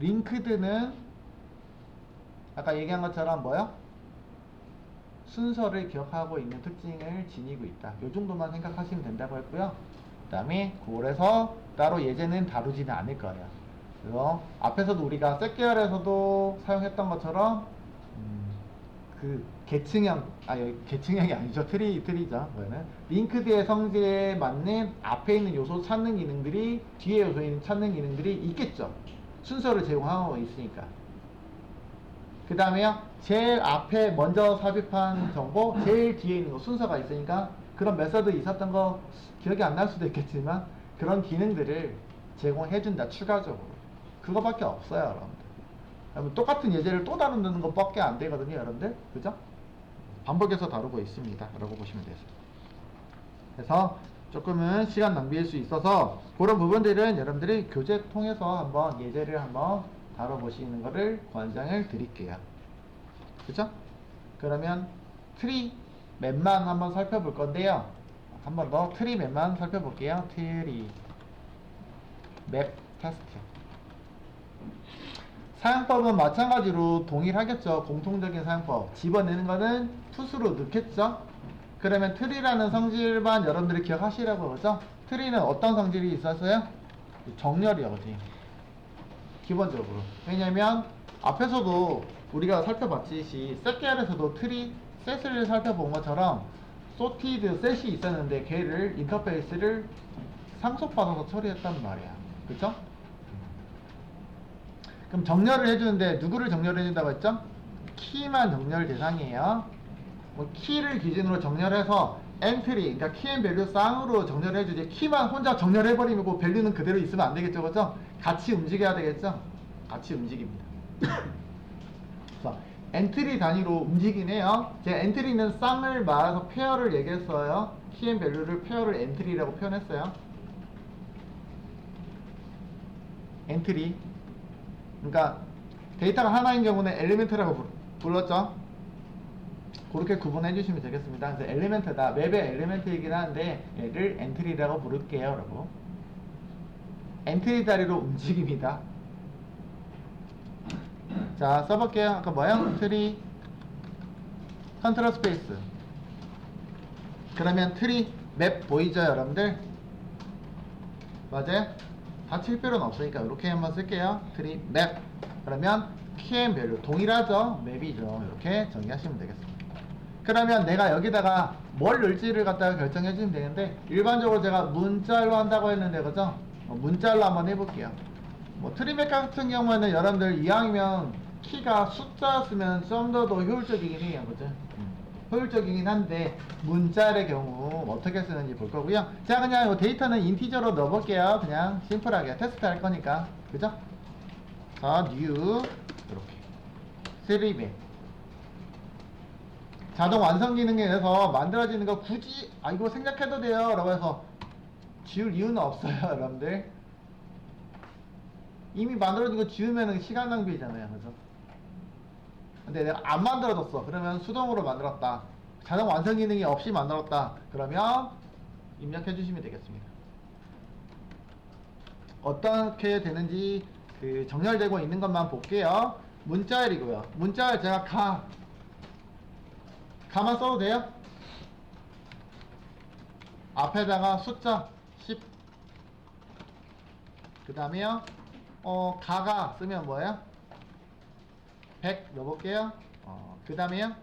링크드는 아까 얘기한 것처럼 뭐요? 순서를 기억하고 있는 특징을 지니고 있다. 요 정도만 생각하시면 된다고 했고요. 그 다음에 9월에서 따로 예제는 다루지는 않을 거예요. 그래서 앞에서도 우리가 셋계열에서도 사용했던 것처럼 그 계층형, 여기 계층형이 아니죠. 트리죠. 그거는 링크드의 성질에 맞는 앞에 있는 요소 찾는 기능들이 뒤에 요소에 찾는 기능들이 있겠죠. 순서를 제공하고 있으니까. 그 다음에요, 제일 앞에 먼저 삽입한 정보, 제일 뒤에 있는 거 순서가 있으니까 그런 메서드 있었던 거 기억이 안 날 수도 있겠지만 그런 기능들을 제공해준다, 추가적으로. 그거밖에 없어요, 여러분들. 똑같은 예제를 또 다룬다는 것밖에 안 되거든요, 여러분들. 그죠? 반복해서 다루고 있습니다. 라고 보시면 되죠. 그래서 조금은 시간 낭비일 수 있어서 그런 부분들은 여러분들이 교재 통해서 한번 예제를 한번 다뤄보시는 것을 권장을 드릴게요. 그죠? 그러면 트리 맵만 한번 살펴볼 건데요. 한 번 더 트리 맵만 살펴볼게요. 트리 맵 테스트. 사용법은 마찬가지로 동일하겠죠. 공통적인 사용법. 집어내는 거는 풋으로 넣겠죠. 그러면 트리라는 성질만 여러분들이 기억하시라고 그러죠. 트리는 어떤 성질이 있었어요? 정렬이요, 그지? 기본적으로. 왜냐면 앞에서도 우리가 살펴봤듯이 셋계열에서도 트리, 셋을 살펴본 것처럼 소티드 셋이 있었는데 걔를 인터페이스를 상속받아서 처리했단 말이야. 그쵸? 그럼 정렬을 해주는데 누구를 정렬해 준다고 했죠? 키만 정렬 대상이에요. 뭐 키를 기준으로 정렬해서 엔트리, 그러니까 키 앤 밸류 쌍으로 정렬해 주지 키만 혼자 정렬해 버리면 그 밸류는 그대로 있으면 안 되겠죠, 그죠? 같이 움직여야 되겠죠? 같이 움직입니다. 자, 엔트리 단위로 움직이네요. 제가 엔트리는 쌍을 말아서 페어를 얘기했어요. 키 앤 밸류를 페어를 엔트리라고 표현했어요. 엔트리. 그러니까 데이터가 하나인 경우는 엘리멘트라고 불렀죠. 그렇게 구분해 주시면 되겠습니다. 그래서 엘리멘트다. 맵의 엘리멘트이긴 한데 얘를 엔트리라고 부를게요, 여러분. 엔트리 다리로 움직입니다. 자, 써볼게요. 아까 뭐요? 트리 컨트롤 스페이스. 그러면 트리 맵 보이죠, 여러분들? 맞아요? 다 칠 필요는 없으니까 이렇게 한번 쓸게요. 트리 맵. 그러면 키앤밸류 동일하죠? 맵이죠. 이렇게 정의하시면 되겠습니다. 그러면 내가 여기다가 뭘 넣을지를 갖다가 결정해 주면 되는데 일반적으로 제가 문자로 한다고 했는데 그죠? 문자로 한번 해볼게요. 뭐 트리맵 같은 경우에는 여러분들 이왕이면 키가 숫자였으면 좀 더 효율적이긴 해요. 그죠? 효율적이긴 한데 문자의 경우 어떻게 쓰는지 볼 거고요. 자, 그냥 이 데이터는 인티저로 넣어볼게요. 그냥 심플하게 테스트 할 거니까. 그죠? 자, new 이렇게 트리맵 자동 완성 기능에 의해서 만들어지는 거 굳이 이거 생략해도 돼요 라고 해서 지울 이유는 없어요. 여러분들 이미 만들어진 거 지우면 시간 낭비잖아요. 그죠? 근데 내가 안 만들어졌어. 그러면 수동으로 만들었다. 자동 완성 기능이 없이 만들었다. 그러면 입력해 주시면 되겠습니다. 어떻게 되는지 그 정렬되고 있는 것만 볼게요. 문자열이고요. 문자열 제가 가만 써도 돼요? 앞에다가 숫자 10. 그 다음에요. 가가 쓰면 뭐예요? 100 넣어볼게요. 그 다음에요.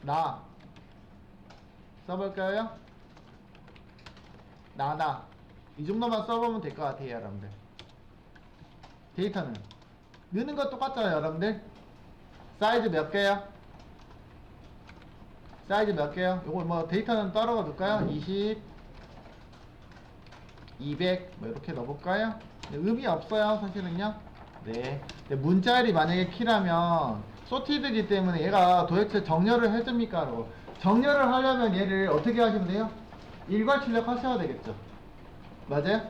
나 써볼까요? 이 정도만 써보면 될 것 같아요, 여러분들. 데이터는 넣는 거 똑같잖아요, 여러분들. 사이즈 몇 개요? 사이즈 몇 개요? 요거 뭐 데이터는 따로 둘까요? 20, 200 뭐 이렇게 넣어볼까요? 의미 없어요, 사실은요. 네. 문자열이 만약에 키라면 소티드이기 때문에 얘가 도대체 정렬을 해줍니까? 정렬을 하려면 얘를 어떻게 하시면 돼요? 일괄 출력하셔야 되겠죠. 맞아요?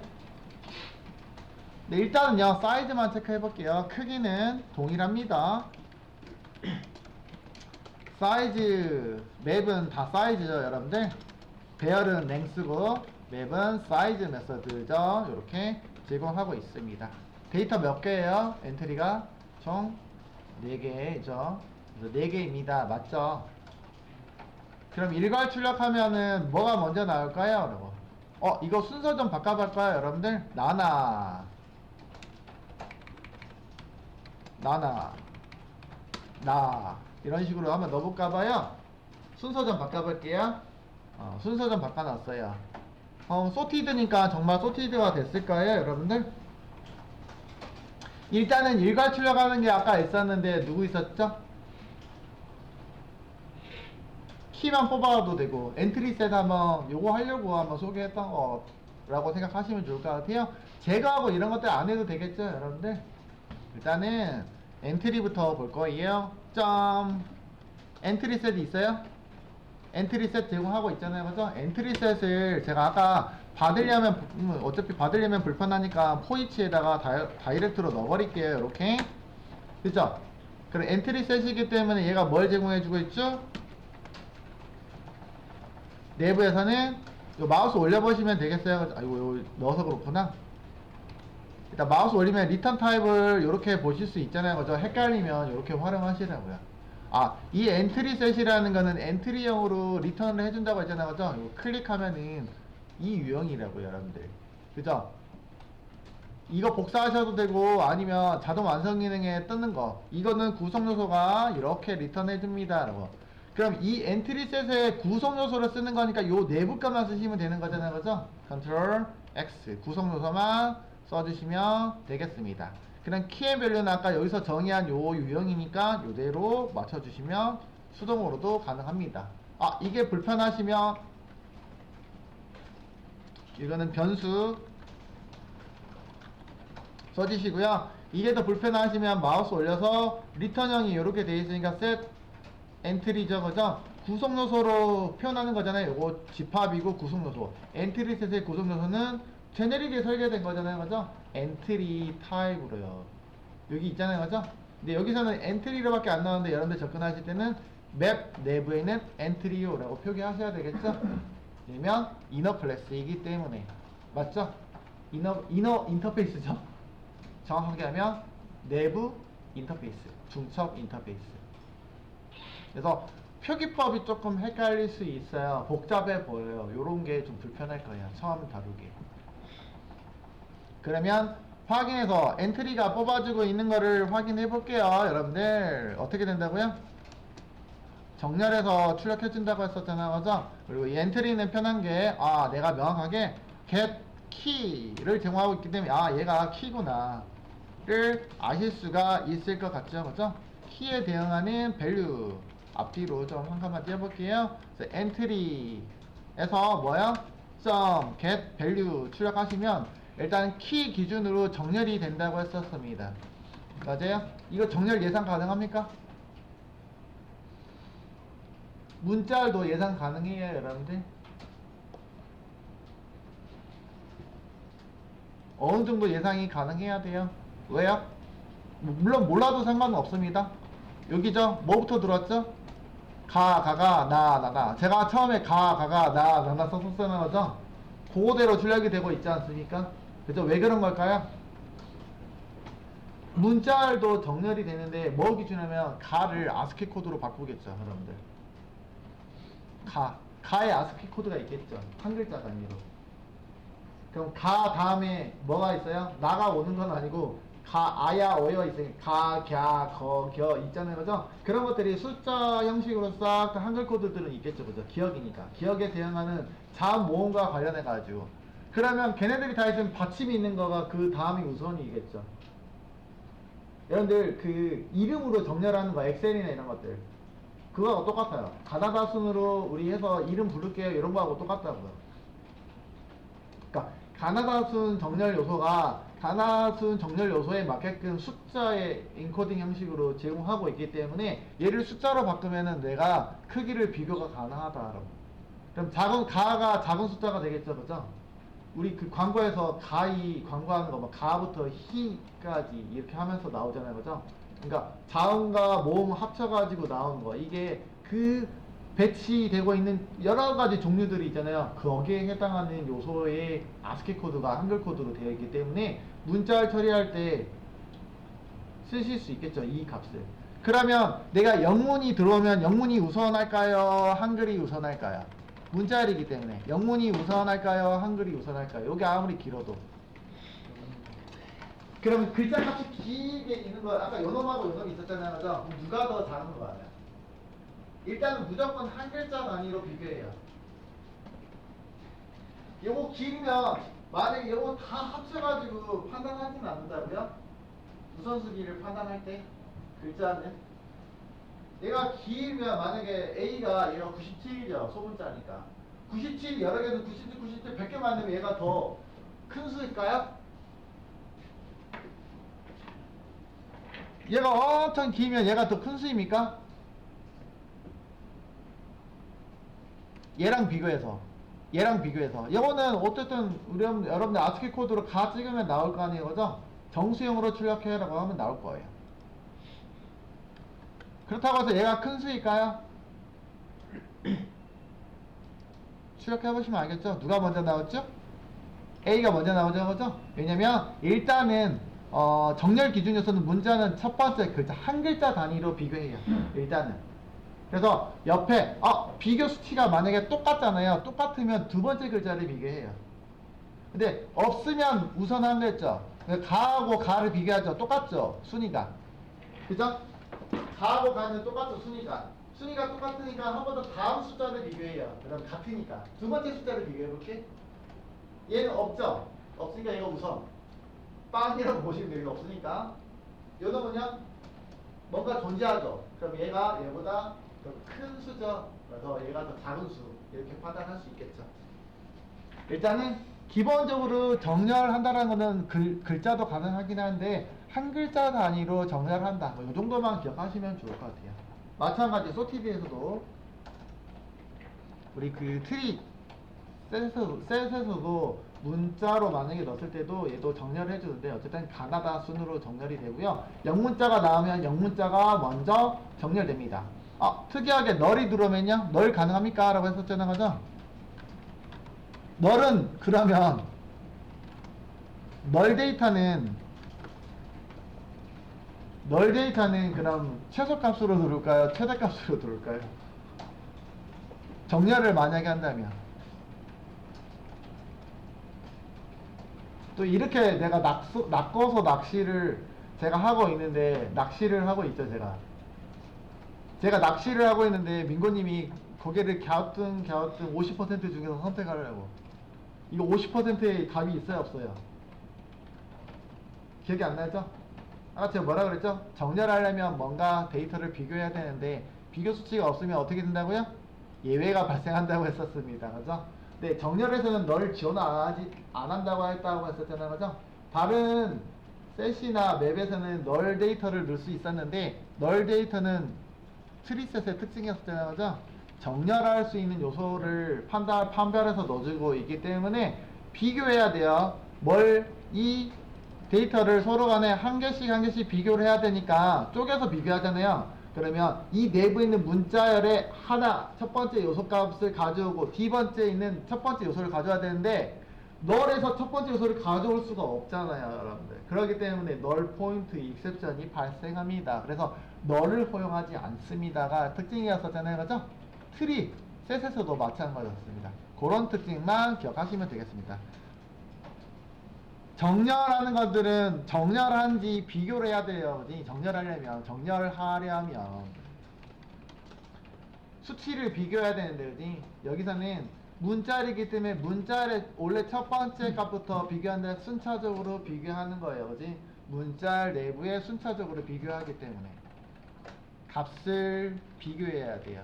네, 일단은요 사이즈만 체크해 볼게요. 크기는 동일합니다. 사이즈 맵은 다 사이즈죠, 여러분들. 배열은 랭스고 맵은 사이즈 메서드죠. 이렇게 제공하고 있습니다. 데이터 몇 개예요? 엔트리가 총 4개죠. 그래서 4개입니다. 맞죠? 그럼 일괄 출력하면은 뭐가 먼저 나올까요? 여러분. 이거 순서 좀 바꿔볼까요, 여러분들? 나나, 나 이런 식으로 한번 넣어볼까봐요. 순서 좀 바꿔볼게요. 순서 좀 바꿔놨어요. 소티드니까 정말 소티드가 됐을까요, 여러분들? 일단은 일괄 출력하는 게 아까 있었는데 누구 있었죠? 키만 뽑아도 되고 엔트리 셋 한번 요거 하려고 한번 소개했던 거라고 생각하시면 좋을 것 같아요. 제거하고 이런 것들 안 해도 되겠죠, 여러분들? 일단은 엔트리부터 볼 거예요. 엔트리 셋이 있어요? 엔트리 셋 제공하고 있잖아요, 그죠? 엔트리 셋을 제가 아까 받으려면 어차피 받으려면 불편하니까 포이치에다가 다이렉트로 넣어버릴게요, 이렇게. 그죠? 그럼 엔트리 셋이기 때문에 얘가 뭘 제공해주고 있죠? 내부에서는 요 마우스 올려보시면 되겠어요. 아이고, 요 넣어서 그렇구나. 일단 마우스 올리면 리턴 타입을 이렇게 보실 수 있잖아요, 그죠? 헷갈리면 이렇게 활용하시라고요. 이 엔트리 셋이라는 거는 엔트리형으로 리턴을 해준다고 했잖아요, 그죠? 이거 클릭하면은 이 유형이라고요, 여러분들. 그죠? 이거 복사하셔도 되고 아니면 자동 완성 기능에 뜨는 거, 이거는 구성 요소가 이렇게 리턴해 줍니다, 라고. 그럼 이 엔트리 셋의 구성 요소를 쓰는 거니까 요 내부 것만 쓰시면 되는 거잖아요, 그죠? 컨트롤 X 구성 요소만 써주시면 되겠습니다. 그냥 키의 밸류는 아까 여기서 정의한 요 유형이니까 요대로 맞춰주시면 수동으로도 가능합니다. 이게 불편하시면 이거는 변수 써주시고요. 이게 더 불편하시면 마우스 올려서 리턴형이 이렇게 되어 있으니까 셋 엔트리죠, 그죠? 구성 요소로 표현하는 거잖아요. 요거 집합이고 구성 요소. 엔트리 셋의 구성 요소는 제네릭에 설계된 거잖아요, 그죠? 엔트리 타입으로요. 여기 있잖아요, 그죠? 근데 여기서는 엔트리로밖에 안 나오는데 여러분들 접근하실 때는 맵 내부에는 엔트리요라고 표기하셔야 되겠죠? 왜냐면 이너 클래스이기 때문에. 맞죠? 이너 인터페이스죠. 정확하게 하면 내부 인터페이스, 중첩 인터페이스. 그래서 표기법이 조금 헷갈릴 수 있어요. 복잡해 보여요. 요런 게 좀 불편할 거예요, 처음 다루기. 그러면 확인해서 엔트리가 뽑아주고 있는 거를 확인해 볼게요, 여러분들. 어떻게 된다고요? 정렬해서 출력해 준다고 했었잖아요, 그죠? 그리고 이 엔트리는 편한 게 내가 명확하게 get key를 제공하고 있기 때문에 얘가 키구나 를 아실 수가 있을 것 같죠, 그죠? 키에 대응하는 value 앞뒤로 좀 한 칸만 띄워볼게요. 엔트리에서 뭐야? get value 출력하시면 일단 키 기준으로 정렬이 된다고 했었습니다. 맞아요? 이거 정렬 예상 가능합니까? 문자도 예상 가능해요, 여러분들? 어느 정도 예상이 가능해야 돼요. 왜요? 물론 몰라도 상관은 없습니다. 여기죠? 뭐부터 들어왔죠? 나. 제가 처음에 나 썼었잖아요, 그죠? 그거대로 출력이 되고 있지 않습니까? 그죠? 왜 그런 걸까요? 문자열도 정렬이 되는데 뭐 기준이냐면 가를 아스키 코드로 바꾸겠죠, 여러분들. 가의 아스키 코드가 있겠죠. 한 글자 단위로. 그럼 가 다음에 뭐가 있어요? 나가 오는 건 아니고 아야 어여 있으니까 겨 있잖아요, 그죠? 그런 것들이 숫자 형식으로 싹 한글 코드들은 있겠죠, 그죠? 기억이니까 기억에 대응하는 자음 모음과 관련해 가지고 그러면 걔네들이 다 있으면 받침이 있는 거가 그 다음이 우선이겠죠. 여러분들 그 이름으로 정렬하는 거 엑셀이나 이런 것들 그거하고 똑같아요. 가나다 순으로 우리 해서 이름 부를게요 이런 거하고 똑같다고요. 그러니까 가나다순 정렬 요소가 가나다순 정렬 요소에 맞게끔 숫자의 인코딩 형식으로 제공하고 있기 때문에 얘를 숫자로 바꾸면은 내가 크기를 비교가 가능하다라고. 그럼 가가 작은 숫자가 되겠죠, 그죠? 우리 그 광고에서 가이 광고하는 거 막 가부터 히까지 이렇게 하면서 나오잖아요, 그죠? 그러니까 자음과 모음 합쳐가지고 나오는 거 이게 그 배치되고 있는 여러 가지 종류들이 있잖아요. 거기에 해당하는 요소의 아스키 코드가 한글 코드로 되어 있기 때문에 문자를 처리할 때 쓰실 수 있겠죠. 이 값을. 그러면 내가 영문이 들어오면 영문이 우선할까요? 한글이 우선할까요? 문자열이기 때문에 영문이 우선할까요? 한글이 우선할까요? 여기 아무리 길어도. 그러면 글자 값이 길게 있는 거 아까 요놈하고 요놈이 있었잖아요. 그죠? 누가 더 작은 거 알아요? 일단은 무조건 한 글자 단위로 비교해요. 요거 길면 만약에 요거 다 합쳐가지고 판단하지는 않는다고요? 우선순위를 판단할 때 글자는 얘가 길면 만약에 A가 얘가 97이죠. 소문자니까 97 여러 개는 97, 97, 100개 만들면 얘가 더 큰 수일까요? 얘가 엄청 길면 얘가 더 큰 수입니까? 얘랑 비교해서 이거는 어쨌든 우리 여러분들 아스키 코드로 가 찍으면 나올 거 아니에요, 그죠? 정수형으로 출력해라고 하면 나올 거예요. 그렇다고 해서 얘가 큰 수일까요? 출력해보시면 알겠죠? 누가 먼저 나왔죠? A가 먼저 나오죠, 그죠? 왜냐면 일단은 정렬 기준에서는 문자는 첫 번째 글자 한 글자 단위로 비교해요. 일단은. 그래서 옆에 비교 수치가 만약에 똑같잖아요. 똑같으면 두 번째 글자를 비교해요. 근데 없으면 우선한 했죠. 가하고 가를 비교하죠. 똑같죠. 순위가. 그죠? 가하고 가는 똑같죠. 순위가 똑같으니까 한 번 더 다음 숫자를 비교해요. 그럼 같으니까 두 번째 숫자를 비교해볼게. 얘는 없죠. 없으니까 이거 우선 빵이라고 보시면 돼요. 이거 없으니까. 요 놈은요 뭔가 존재하죠. 그럼 얘가 얘보다 더 큰 수죠. 그래서 얘가 더 작은 수 이렇게 판단할 수 있겠죠. 일단은 기본적으로 정렬한다는 거는 글자도 가능하긴 한데 한 글자 단위로 정렬한다. 이 정도만 기억하시면 좋을 것 같아요. 마찬가지 소티비에서도 우리 그 트리 셋에서도 문자로 만약에 넣었을 때도 얘도 정렬을 해주는데 어쨌든 가나다 순으로 정렬이 되고요. 영문자가 나오면 영문자가 먼저 정렬됩니다. 특이하게 널이 들어오면요. 널 가능합니까? 라고 했었잖아요. 그죠? 널은 그러면 널 데이터는 그럼 최소값으로 들어올까요? 최대값으로 들어올까요? 정렬을 만약에 한다면 또 이렇게 내가 낚어서 낚시를 제가 하고 있는데 낚시를 하고 있죠. 제가 낚시를 하고 있는데 민고님이 고개를 갸우뚱 50% 중에서 선택하려고. 이거 50%의 답이 있어요, 없어요? 기억이 안 나죠? 아까 제가 뭐라 그랬죠? 정렬하려면 뭔가 데이터를 비교해야 되는데 비교 수치가 없으면 어떻게 된다고요? 예외가 발생한다고 했었습니다. 그죠? 네, 정렬에서는 널 지원 안 한다고 했다고 했었잖아요. 그죠? 다른 셋이나 맵에서는 널 데이터를 넣을 수 있었는데 널 데이터는 트리셋의 특징이었잖아요. 그죠? 정렬할 수 있는 요소를 판별해서 넣어주고 있기 때문에 비교해야 돼요. 이 데이터를 서로 간에 한 개씩 비교를 해야 되니까 쪼개서 비교하잖아요. 그러면 이 내부에 있는 문자열의 첫 번째 요소 값을 가져오고 D번째에 있는 첫 번째 요소를 가져와야 되는데 널에서 첫 번째 요소를 가져올 수가 없잖아요, 여러분들. 그렇기 때문에 널 포인트 익셉션이 발생합니다. 그래서 널을 허용하지 않습니다가 특징이었었잖아요, 그죠? 트리, 셋에서도 마찬가지였습니다. 그런 특징만 기억하시면 되겠습니다. 정렬하는 것들은 정렬한지 비교를 해야 돼요. 정렬하려면 수치를 비교해야 되는데, 그지? 여기서는 문자이기 때문에 문자의 원래 첫 번째 값부터 비교하는데 순차적으로 비교하는 거예요. 그지? 문자 내부에 순차적으로 비교하기 때문에 값을 비교해야 돼요.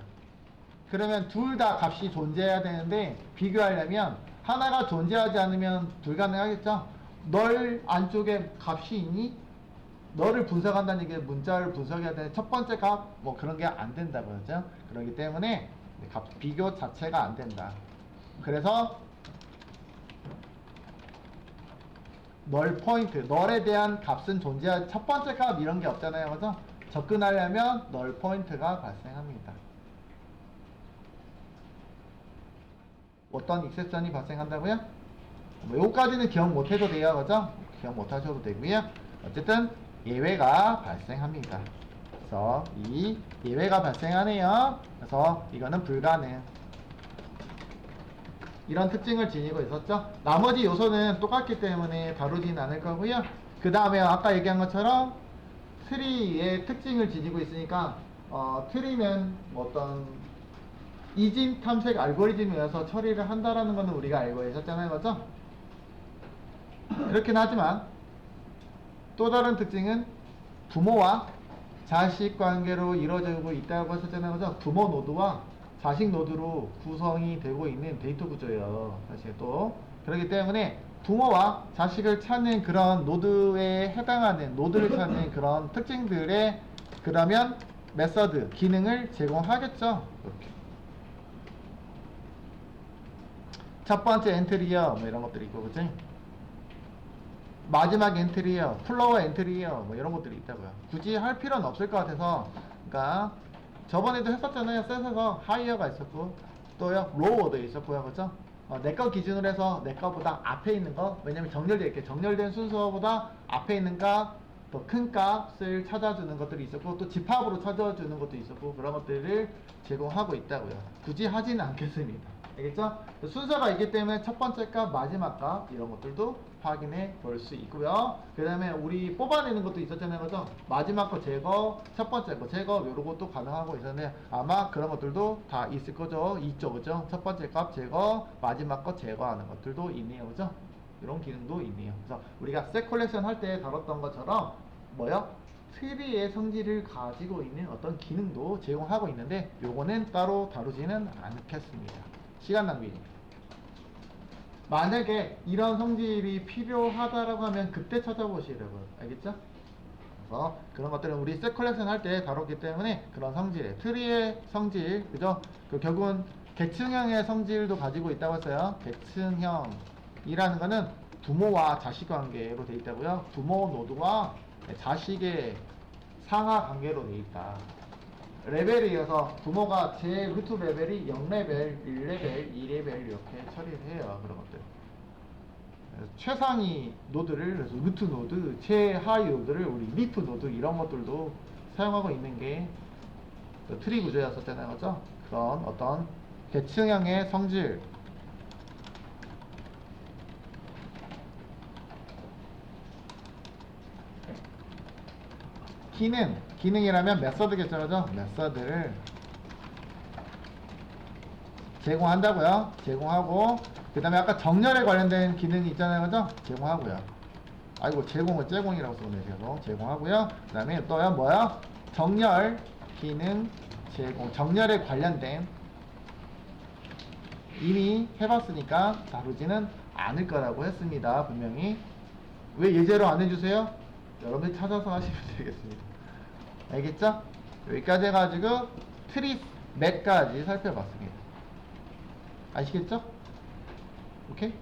그러면 둘 다 값이 존재해야 되는데 비교하려면 하나가 존재하지 않으면 불가능하겠죠? 널 안쪽에 값이 있니? 너를 분석한다는 얘기는 문자를 분석해야 되는 첫 번째 값 뭐 그런 게 안 된다고 그러죠. 그렇기 때문에 비교 자체가 안 된다. 그래서 널 포인트, 널에 대한 값은 존재할 첫 번째 값 이런 게 없잖아요. 그죠? 접근하려면 널 포인트가 발생합니다. 어떤 익셉션이 발생한다고요? 뭐 요까지는 기억 못해도 돼요, 그죠? 기억 못하셔도 되고요. 어쨌든 예외가 발생합니다. 그래서 이 예외가 발생하네요. 그래서 이거는 불가능. 이런 특징을 지니고 있었죠. 나머지 요소는 똑같기 때문에 다루지는 않을 거고요. 그 다음에 아까 얘기한 것처럼 트리의 특징을 지니고 있으니까 트리는 뭐 어떤 이진 탐색 알고리즘이어서 처리를 한다라는 거는 우리가 알고 있었잖아요, 그죠? 그렇긴 하지만 또 다른 특징은 부모와 자식 관계로 이루어지고 있다고 했었잖아요, 그죠? 부모 노드와 자식 노드로 구성이 되고 있는 데이터 구조예요. 사실 또 그렇기 때문에 부모와 자식을 찾는 그런 노드에 해당하는 노드를 찾는 그런 특징들의 그러면 메서드 기능을 제공하겠죠. 이렇게 첫 번째 엔트리어 뭐 이런 것들이 있고, 그치? 마지막 엔트리어, 플로어 엔트리어 뭐 이런 것들이 있다고요. 굳이 할 필요는 없을 것 같아서, 그러니까 저번에도 했었잖아요. 셋에서 하이어가 있었고 또요 로어도 있었고요, 그죠? 내 거 기준으로 해서 내 거보다 앞에 있는 거, 왜냐면 정렬되어 있게 정렬된 순서보다 앞에 있는 값, 더 큰 값을 찾아주는 것들이 있었고 또 집합으로 찾아주는 것도 있었고 그런 것들을 제공하고 있다고요. 굳이 하지는 않겠습니다. 알겠죠? 순서가 있기 때문에 첫 번째 값, 마지막 값 이런 것들도 확인해 볼 수 있고요. 그 다음에 우리 뽑아내는 것도 있었잖아요, 그죠? 마지막 거 제거, 첫 번째 거 제거 이런 것도 가능하고 있었는데 아마 그런 것들도 다 있을 거죠. 있죠, 그죠? 첫 번째 값 제거, 마지막 거 제거하는 것들도 있네요, 그죠? 이런 기능도 있네요. 그래서 우리가 셋 컬렉션 할 때 다뤘던 것처럼 뭐요? 트리의 성질을 가지고 있는 어떤 기능도 제공하고 있는데 요거는 따로 다루지는 않겠습니다. 시간 낭비. 만약에 이런 성질이 필요하다라고 하면 그때 찾아보시라고요. 알겠죠? 그래서 그런 것들은 우리 셋 컬렉션 할 때 다뤘기 때문에 그런 성질, 트리의 성질, 그죠? 그 결국은 계층형의 성질도 가지고 있다고 했어요. 계층형이라는 거는 부모와 자식 관계로 되어 있다고요. 부모 노드와 자식의 상하 관계로 되어 있다. 레벨에 이어서 부모가 제 루트 레벨이 0레벨, 1레벨, 2레벨 이렇게 처리를 해요. 그런 것들. 최상위 노드를 그래서 루트 노드, 최하위 노드를 우리 리프 노드 이런 것들도 사용하고 있는 게 트리 구조였었잖아요, 그죠? 그런 어떤 계층형의 성질, 기능이라면 메서드겠죠, 그죠? 메서드를 제공한다고요. 제공하고 그 다음에 아까 정렬에 관련된 기능이 있잖아요, 그죠? 제공하고요. 아이고 제공을 제공이라고 써네. 제공 제공하고요. 그 다음에 또요 뭐야? 정렬 기능 제공. 정렬에 관련된 이미 해봤으니까 다루지는 않을 거라고 했습니다. 분명히. 왜 예제로 안 해주세요? 여러분이 찾아서 하시면 되겠습니다. 알겠죠? 여기까지 해가지고 트리 몇 가지 살펴봤습니다. 아시겠죠? 오케이?